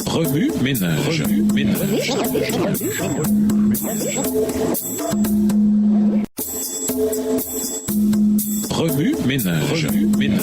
Revue Ménage. Revue Ménage.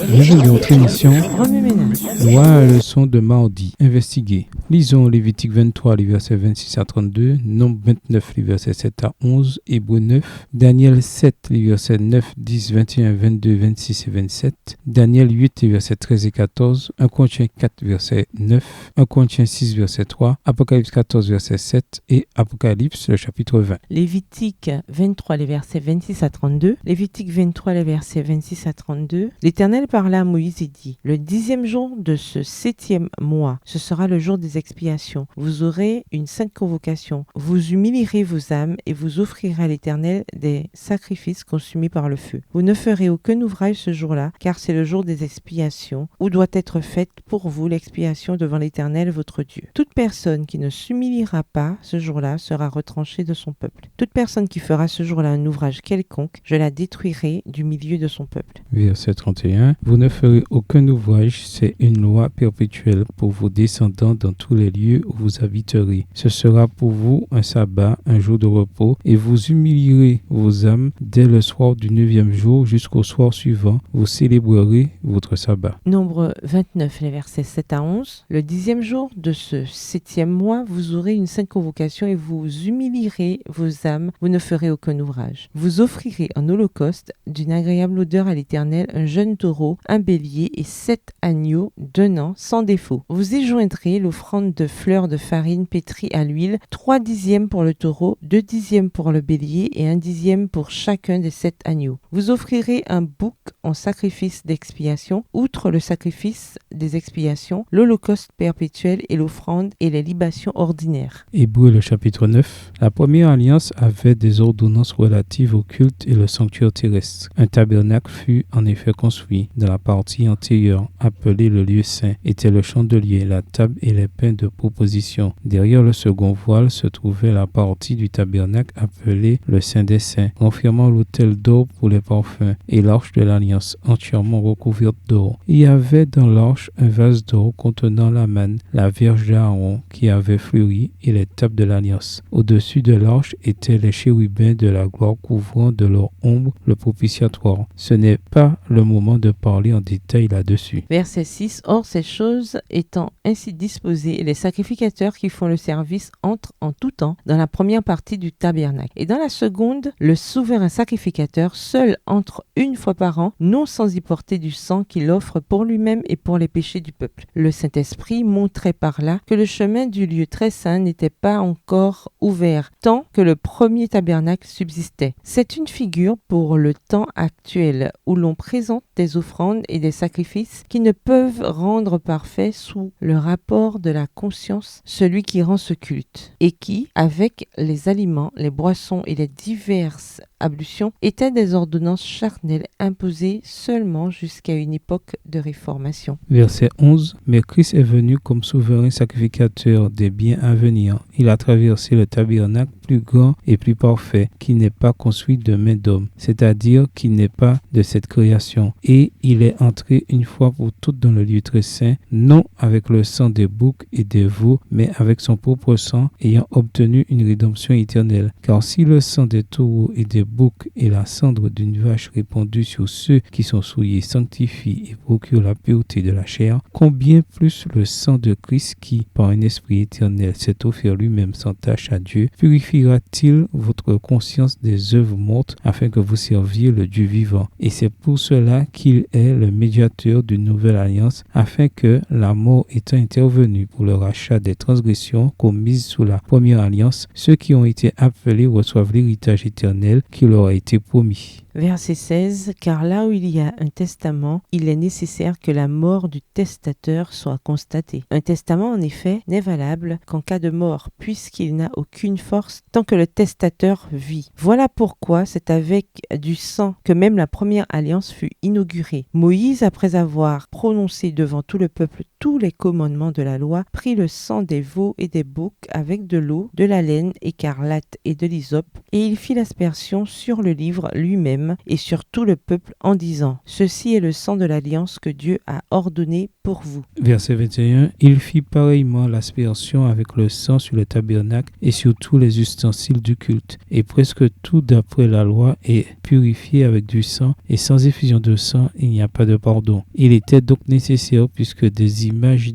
Bienvenue à notre émission Revue Ménage. Loi à leçon de mardi. Investiguer. Lisons Lévitique 23, les versets 26 à 32, Nombre 29, les versets 7 à 11, Hébreux 9, Daniel 7, les versets 9, 10, 21, 22, 26 et 27, Daniel 8, les versets 13 et 14, 1 Corinthiens 4, verset 9, 1 Corinthiens 6, verset 3, Apocalypse 14, verset 7 et Apocalypse, le chapitre 20. Lévitique 23, les versets 26 à 32. Lévitique 23, les versets 26 à 32. L'Éternel parla à Moïse et dit: Le 10e jour de ce 7e mois, ce sera le jour des expiations. Vous aurez une sainte convocation. Vous humilierez vos âmes et vous offrirez à l'Éternel des sacrifices consumés par le feu. Vous ne ferez aucun ouvrage ce jour-là, car c'est le jour des expiations, où doit être faite pour vous l'expiation devant l'Éternel votre Dieu. Toute personne qui ne s'humiliera pas ce jour-là sera retranchée de son peuple. Toute personne qui fera ce jour-là un ouvrage quelconque, je la détruirai du milieu de son peuple. Verset 31. Vous ne ferez aucun ouvrage, c'est une loi perpétuelle pour vos descendants dans tous les lieux où vous habiterez. Ce sera pour vous un sabbat, un jour de repos, et vous humilierez vos âmes dès le soir du 9e jour jusqu'au soir suivant. Vous célébrerez votre sabbat. Nombre 29, les versets 7 à 11. Le 10e jour de ce 7e mois, vous aurez une sainte convocation et vous humilierez vos âmes. Vous ne ferez aucun ouvrage. Vous offrirez en holocauste d'une agréable odeur à l'Éternel un jeune taureau, un bélier et 7 agneaux d'un an sans défaut. Vous y joindrez l'offrande de fleurs de farine pétrie à l'huile, 3 dixièmes pour le taureau, 2 dixièmes pour le bélier et 1 dixième pour chacun des 7 agneaux. Vous offrirez un bouc en sacrifice d'expiation, outre le sacrifice des expiations, l'holocauste perpétuel et l'offrande et les libations ordinaires. Hébreux le chapitre 9. La première alliance avait des ordonnances relatives au culte et le sanctuaire terrestre. Un tabernacle fut en effet construit. Dans la partie antérieure, appelée le lieu saint, était le chandelier, la table et les pains de proposition. Derrière le second voile se trouvait la partie du tabernacle appelée le Saint des Saints, confirmant l'autel d'or pour les parfums et l'arche de l'alliance entièrement recouverte d'or. Il y avait dans l'arche un vase d'or contenant la manne, la Vierge d'Aaron qui avait fleuri et les tables de l'alliance. Au-dessus de l'arche étaient les chérubins de la gloire couvrant de leur ombre le propitiatoire. Ce n'est pas le moment de parler en détail là-dessus. Verset 6. Or, ces choses étant ainsi disposées, les sacrificateurs qui font le service entrent en tout temps dans la première partie du tabernacle. Et dans la seconde, le souverain sacrificateur seul entre une fois par an, non sans y porter du sang qu'il offre pour lui-même et pour les péchés du peuple. Le Saint-Esprit montrait par là que le chemin du lieu très saint n'était pas encore ouvert, tant que le premier tabernacle subsistait. C'est une figure pour le temps actuel, où l'on présente des offrandes et des sacrifices qui ne peuvent rendre parfait sous le rapport de la conscience celui qui rend ce culte, et qui, avec les aliments, les boissons et les diverses ablutions, étaient des ordonnances charnelles imposées seulement jusqu'à une époque de réformation. Verset 11. Mais Christ est venu comme souverain sacrificateur des biens à venir. Il a traversé le tabernacle plus grand et plus parfait, qui n'est pas construit de main d'homme, c'est-à-dire qui n'est pas de cette création. Et il est entré une fois pour toutes dans le lieu très saint, non avec le sang des boucs et des veaux, mais avec son propre sang, ayant obtenu une rédemption éternelle. Car si le sang des taureaux et des boucs et la cendre d'une vache répandue sur ceux qui sont souillés sanctifie et procure la pureté de la chair, combien plus le sang de Christ qui, par un esprit éternel, s'est offert lui-même sans tache à Dieu, purifiera-t-il votre conscience des œuvres mortes afin que vous serviez le Dieu vivant. Et c'est pour cela qu'il est le médiateur d'une nouvelle alliance, afin que, la mort étant intervenue pour le rachat des transgressions commises sous la première alliance, ceux qui ont été appelés reçoivent l'héritage éternel qui leur a été promis. Verset 16. Car là où il y a un testament, il est nécessaire que la mort du testateur soit constatée. Un testament, en effet, n'est valable qu'en cas de mort, puisqu'il n'a aucune force tant que le testateur vit. Voilà pourquoi c'est avec du sang que même la première alliance fut inaugurée. Moïse, après avoir prononcé devant tout le peuple tous les commandements de la loi, prit le sang des veaux et des boucs avec de l'eau, de la laine écarlate et de l'hysope, et il fit l'aspersion sur le livre lui-même Abraham et sur tout le peuple en disant, « Ceci est le sang de l'alliance que Dieu a ordonné pour vous. » Verset 21. Il fit pareillement l'aspersion avec le sang sur le tabernacle et sur tous les ustensiles du culte. Et presque tout d'après la loi est purifié avec du sang, et sans effusion de sang, il n'y a pas de pardon. Il était donc nécessaire puisque les images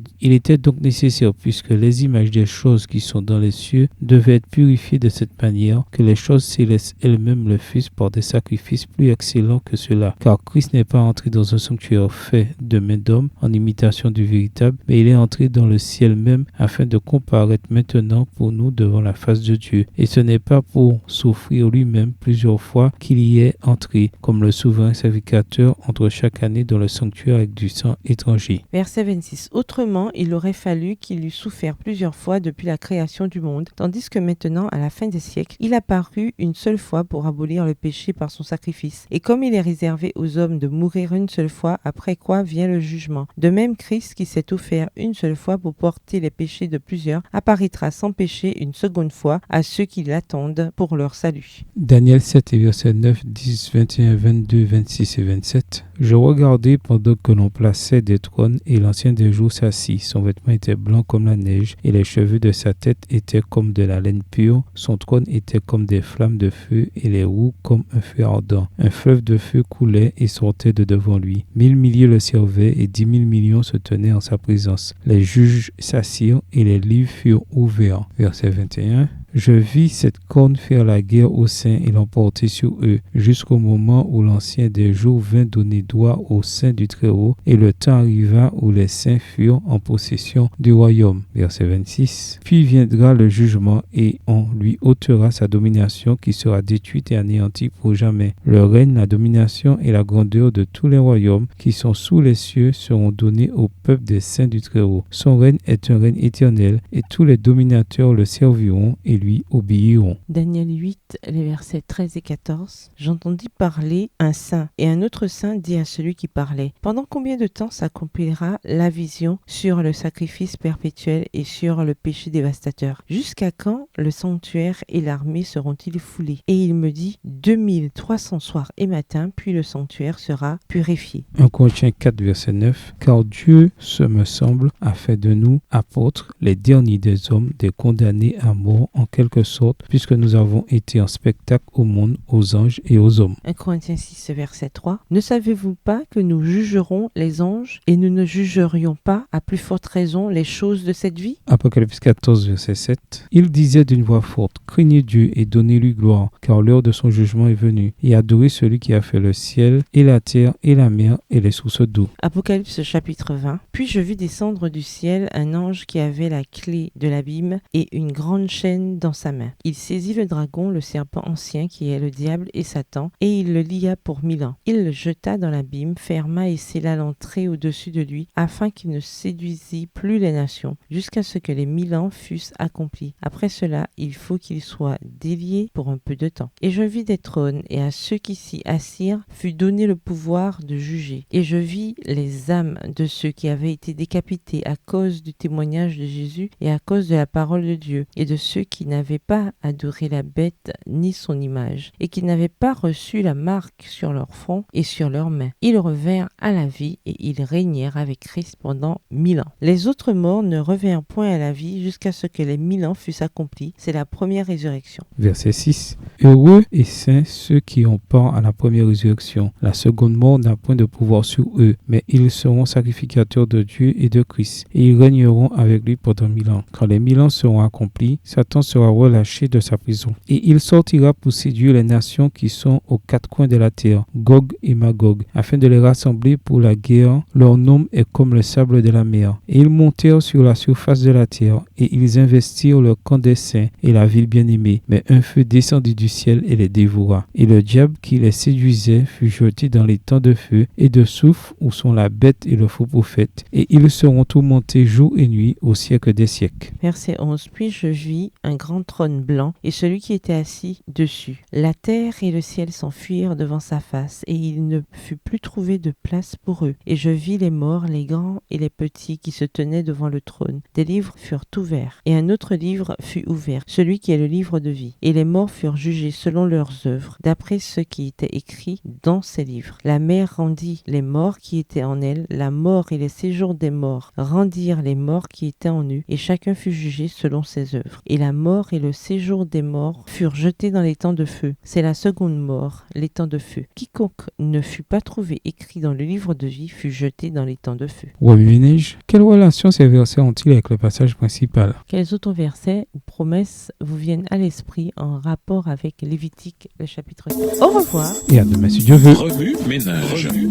des choses qui sont dans les cieux devaient être purifiées de cette manière, que les choses célestes elles-mêmes le fussent par des sacrifices plus excellents que ceux-là. Car Christ n'est pas entré dans un sanctuaire fait de main d'homme en imitation du véritable, mais il est entré dans le ciel même afin de comparaître maintenant pour nous devant la face de Dieu. Et ce n'est pas pour s'offrir lui-même plusieurs fois qu'il y est entré, comme le souverain sacrificateur entre chaque année dans le sanctuaire avec du sang étranger. Verset 26. Autrement, il aurait fallu qu'il eût souffert plusieurs fois depuis la création du monde, tandis que maintenant, à la fin des siècles, il apparut une seule fois pour abolir le péché par son sacrifice. Et comme il est réservé aux hommes de mourir une seule fois, après quoi vient le jugement. De même, Christ, qui s'est offert une seule fois pour porter les péchés de plusieurs, apparaîtra sans péché une seconde fois à ceux qui l'attendent pour leur salut. Daniel 7 et versets 9, 10, 21, 22, 26 et 27. Je regardais pendant que l'on plaçait des trônes et l'ancien des jours s'assit. Son vêtement était blanc comme la neige et les cheveux de sa tête étaient comme de la laine pure. Son trône était comme des flammes de feu et les roues comme un feu ardent. Un fleuve de feu coulait et sortait de devant lui. 1000 milliers le servaient et 10 000 millions se tenaient en sa présence. Les juges s'assirent et les livres furent ouverts. Verset 21. Je vis cette corne faire la guerre aux saints et l'emporter sur eux, jusqu'au moment où l'ancien des jours vint donner droit aux saints du Très-Haut, et le temps arriva où les saints furent en possession du royaume. Verset 26. Puis viendra le jugement, et on lui ôtera sa domination qui sera détruite et anéantie pour jamais. Le règne, la domination et la grandeur de tous les royaumes qui sont sous les cieux seront donnés au peuple des saints du Très-Haut. Son règne est un règne éternel, et tous les dominateurs le serviront et lui obéiront. Daniel 8, les versets 13 et 14. J'entendis parler un saint, et un autre saint dit à celui qui parlait, « Pendant combien de temps s'accomplira la vision sur le sacrifice perpétuel et sur le péché dévastateur? Jusqu'à quand le sanctuaire et l'armée seront-ils foulés? » Et il me dit, 2300 soirs et matins, puis le sanctuaire sera purifié. 1 Corinthiens 4, verset 9. Car Dieu, ce me semble, a fait de nous apôtres, les derniers des hommes, des condamnés à mort en quelque sorte, puisque nous avons été en spectacle au monde, aux anges et aux hommes. 1 Corinthiens 6, verset 3. Ne savez-vous pas que nous jugerons les anges et nous ne jugerions pas, à plus forte raison, les choses de cette vie? Apocalypse 14, verset 7. Il disait d'une voix forte, craignez Dieu et donnez-lui gloire, car l'heure de son jugement est venue, et adorez celui qui a fait le ciel et la terre et la mer et les sources d'eau. Apocalypse chapitre 20. Puis je vis descendre du ciel un ange qui avait la clé de l'abîme et une grande chaîne dans sa main. Il saisit le dragon, le serpent ancien qui est le diable et Satan, et il le lia pour 1000 ans. Il le jeta dans l'abîme, ferma et scella l'entrée au-dessus de lui, afin qu'il ne séduisît plus les nations, jusqu'à ce que les 1000 ans fussent accomplis. Après cela, il faut qu'il soit délié pour un peu de temps. Et je vis des trônes, et à ceux qui s'y assirent fut donné le pouvoir de juger. Et je vis les âmes de ceux qui avaient été décapités à cause du témoignage de Jésus et à cause de la parole de Dieu, et de ceux qui n'avaient pas adoré la bête ni son image, et qui n'avaient pas reçu la marque sur leur front et sur leurs mains. Ils revinrent à la vie, et ils régnèrent avec Christ pendant 1000 ans. Les autres morts ne revinrent point à la vie jusqu'à ce que les 1000 ans fussent accomplis. C'est la première résurrection. Verset 6. Heureux et saints ceux qui ont part à la première résurrection. La seconde mort n'a point de pouvoir sur eux, mais ils seront sacrificateurs de Dieu et de Christ, et ils régneront avec lui pendant 1000 ans. Quand les 1000 ans seront accomplis, Satan sera relâché de sa prison, et il sortira pour séduire les nations qui sont aux quatre coins de la terre, Gog et Magog, afin de les rassembler pour la guerre. Leur nombre est comme le sable de la mer. Et ils montèrent sur la surface de la terre, et ils investirent le camp des saints et la ville bien-aimée. Mais un feu descendit du ciel et les dévora. Et le diable qui les séduisait fut jeté dans les temps de feu et de soufre où sont la bête et le faux prophète, et ils seront tourmentés jour et nuit au siècle des siècles. Verset 11. Puis je vis un grand grand trône blanc et celui qui était assis dessus. La terre et le ciel s'enfuirent devant sa face, et il ne fut plus trouvé de place pour eux. Et je vis les morts, les grands et les petits, qui se tenaient devant le trône. Des livres furent ouverts, et un autre livre fut ouvert, celui qui est le livre de vie. Et les morts furent jugés selon leurs œuvres, d'après ce qui était écrit dans ces livres. La mer rendit les morts qui étaient en elle, la mort et les séjours des morts rendirent les morts qui étaient en eux, et chacun fut jugé selon ses œuvres. Et la mort et le séjour des morts furent jetés dans les temps de feu. C'est la seconde mort, les temps de feu. Quiconque ne fut pas trouvé écrit dans le livre de vie fut jeté dans les temps de feu. Rabbi Ménage, quelle relation ces versets ont-ils avec le passage principal? Quels autres versets ou promesses vous viennent à l'esprit en rapport avec Lévitique, le chapitre 6? Au revoir. Et à demain si Dieu veut. Remue ménage. Remue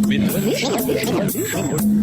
ménage.